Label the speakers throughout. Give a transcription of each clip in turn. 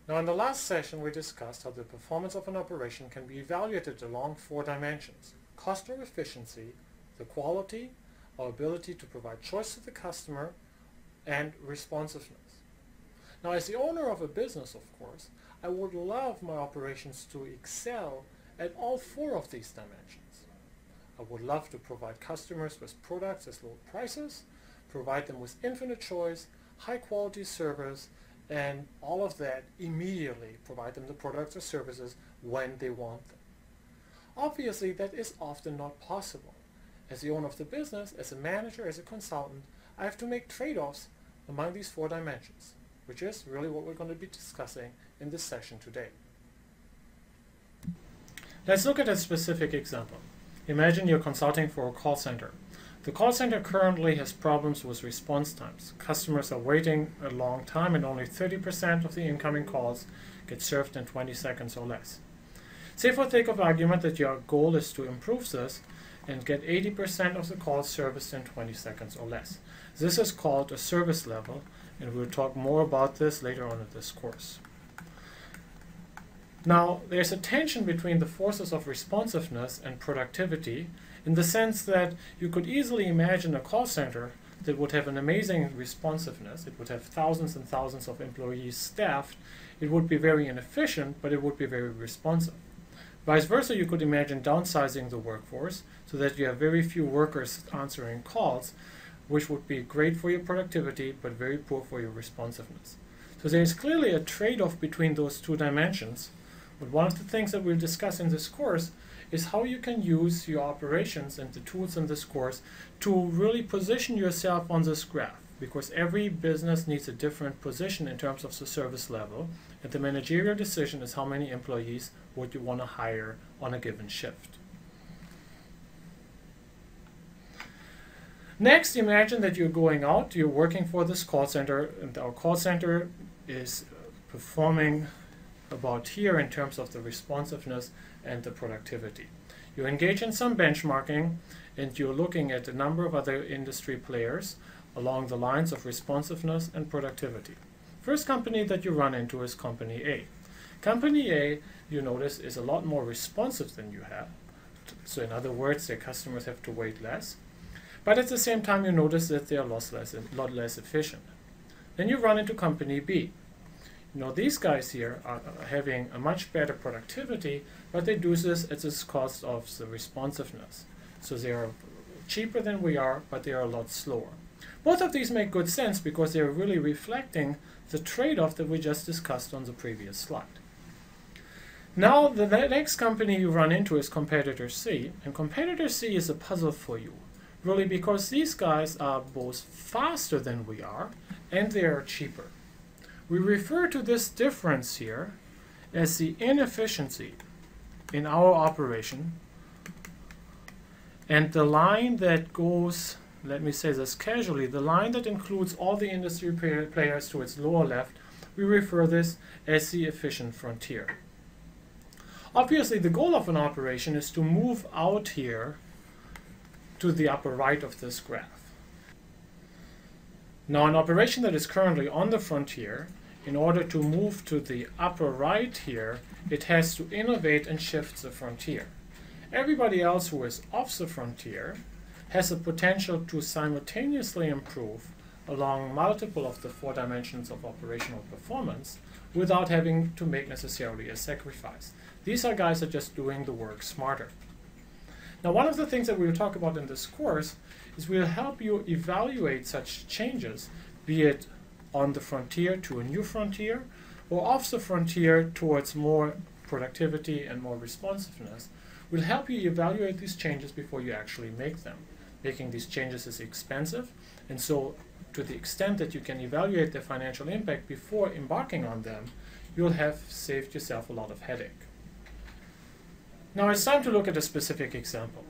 Speaker 1: Now, in the last session, we discussed how the performance of an operation can be evaluated along 4 dimensions: cost or efficiency, the quality, our ability to provide choice to the customer, and responsiveness. Now, as the owner of a business, of course, I would love my operations to excel at all 4 of these dimensions. I would love to provide customers with products at low prices, provide them with infinite choice, high quality service, and all of that immediately provide them the products or services when they want them. Obviously, that is often not possible. As the owner of the business, as a manager, as a consultant, I have to make trade-offs among these 4 dimensions, which is really what we're going to be discussing in this session today. Let's look at a specific example. Imagine you're consulting for a call center. The call center currently has problems with response times. Customers are waiting a long time and only 30% of the incoming calls get served in 20 seconds or less. Say for sake of argument that your goal is to improve this and get 80% of the calls serviced in 20 seconds or less. This is called a service level, and we'll talk more about this later on in this course. Now, there's a tension between the forces of responsiveness and productivity, in the sense that you could easily imagine a call center that would have an amazing responsiveness. It would have thousands and thousands of employees staffed. It would be very inefficient, but it would be very responsive. Vice versa, you could imagine downsizing the workforce so that you have very few workers answering calls, which would be great for your productivity, but very poor for your responsiveness. So there is clearly a trade-off between those 2 dimensions. But one of the things that we'll discuss in this course is how you can use your operations and the tools in this course to really position yourself on this graph, because every business needs a different position in terms of the service level, and the managerial decision is how many employees would you want to hire on a given shift. Next, imagine that you're going out, you're working for this call center, and our call center is performing about here in terms of the responsiveness and the productivity. You engage in some benchmarking, and you're looking at a number of other industry players along the lines of responsiveness and productivity. First company that you run into is Company A. Company A, you notice, is a lot more responsive than you have. So in other words, their customers have to wait less. But at the same time, you notice that they are a lot less efficient. Then you run into Company B. You know, these guys here are having a much better productivity, but they do this at the cost of the responsiveness. So they are cheaper than we are, but they are a lot slower. Both of these make good sense because they are really reflecting the trade-off that we just discussed on the previous slide. Now, the next company you run into is Competitor C, and Competitor C is a puzzle for you, really, because these guys are both faster than we are, and they are cheaper. We refer to this difference here as the inefficiency in our operation, and the line that goes, let me say this casually, the line that includes all the industry players to its lower left, we refer this as the efficient frontier. Obviously, the goal of an operation is to move out here to the upper right of this graph. Now, an operation that is currently on the frontier, in order to move to the upper right here, it has to innovate and shift the frontier. Everybody else who is off the frontier has the potential to simultaneously improve along multiple of the 4 dimensions of operational performance without having to make necessarily a sacrifice. These are guys that are just doing the work smarter. Now, one of the things that we'll talk about in this course is we'll help you evaluate such changes, be it on the frontier to a new frontier, or off the frontier towards more productivity and more responsiveness. We'll help you evaluate these changes before you actually make them. Making these changes is expensive, and so to the extent that you can evaluate their financial impact before embarking on them, you'll have saved yourself a lot of headache. Now it's time to look at a specific example.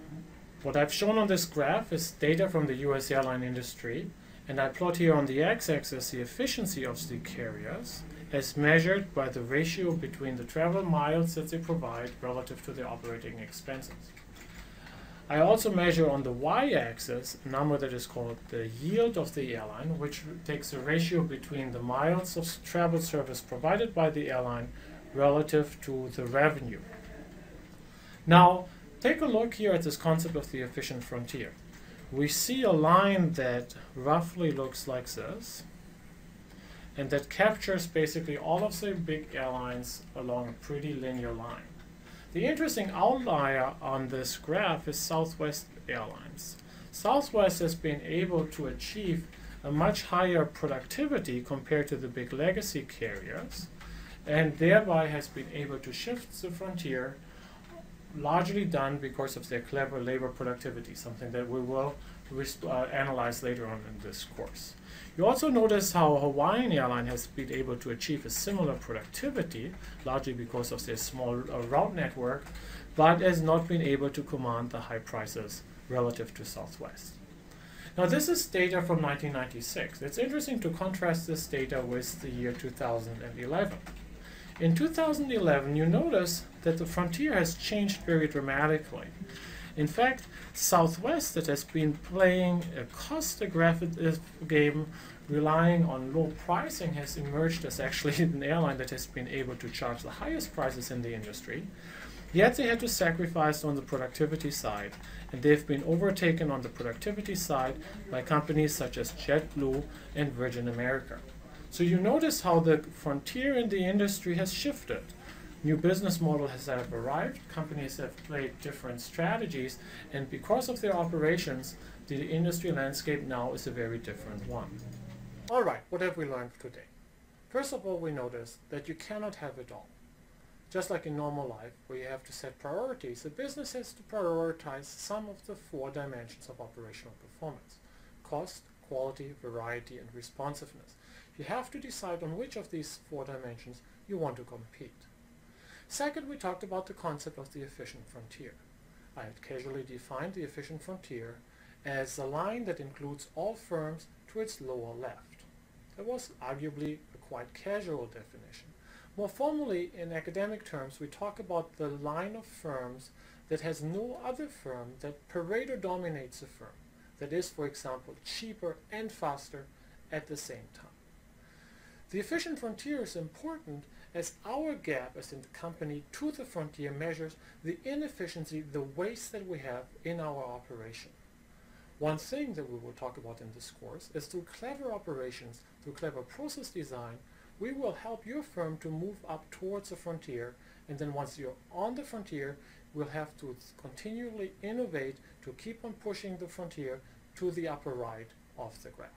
Speaker 1: What I've shown on this graph is data from the US airline industry, and I plot here on the x-axis the efficiency of the carriers as measured by the ratio between the travel miles that they provide relative to their operating expenses. I also measure on the y-axis a number that is called the yield of the airline, which takes the ratio between the miles of travel service provided by the airline relative to the revenue. Now, take a look here at this concept of the efficient frontier. We see a line that roughly looks like this, and that captures basically all of the big airlines along a pretty linear line. The interesting outlier on this graph is Southwest Airlines. Southwest has been able to achieve a much higher productivity compared to the big legacy carriers, and thereby has been able to shift the frontier, largely done because of their clever labor productivity, something that we will analyze later on in this course. You also notice how Hawaiian Airline has been able to achieve a similar productivity, largely because of their small route network, but has not been able to command the high prices relative to Southwest. Now, this is data from 1996. It's interesting to contrast this data with the year 2011. In 2011, you notice that the frontier has changed very dramatically. In fact, Southwest, that has been playing a cost-aggressive game, relying on low pricing, has emerged as actually an airline that has been able to charge the highest prices in the industry. Yet they had to sacrifice on the productivity side, and they've been overtaken on the productivity side by companies such as JetBlue and Virgin America. So you notice how the frontier in the industry has shifted. New business models have arrived, companies have played different strategies, and because of their operations, the industry landscape now is a very different one. All right, what have we learned today? First of all, we notice that you cannot have it all. Just like in normal life, where you have to set priorities, a business has to prioritize some of the 4 dimensions of operational performance: cost, quality, variety, and responsiveness. You have to decide on which of these 4 dimensions you want to compete. Second, we talked about the concept of the efficient frontier. I had casually defined the efficient frontier as the line that includes all firms to its lower left. That was arguably a quite casual definition. More formally, in academic terms, we talk about the line of firms that has no other firm that Pareto dominates a firm, that is, for example, cheaper and faster at the same time. The efficient frontier is important as our gap as a company to the frontier measures the inefficiency, the waste that we have in our operation. One thing that we will talk about in this course is through clever operations, through clever process design, we will help your firm to move up towards the frontier, and then once you're on the frontier, we'll have to continually innovate to keep on pushing the frontier to the upper right of the graph.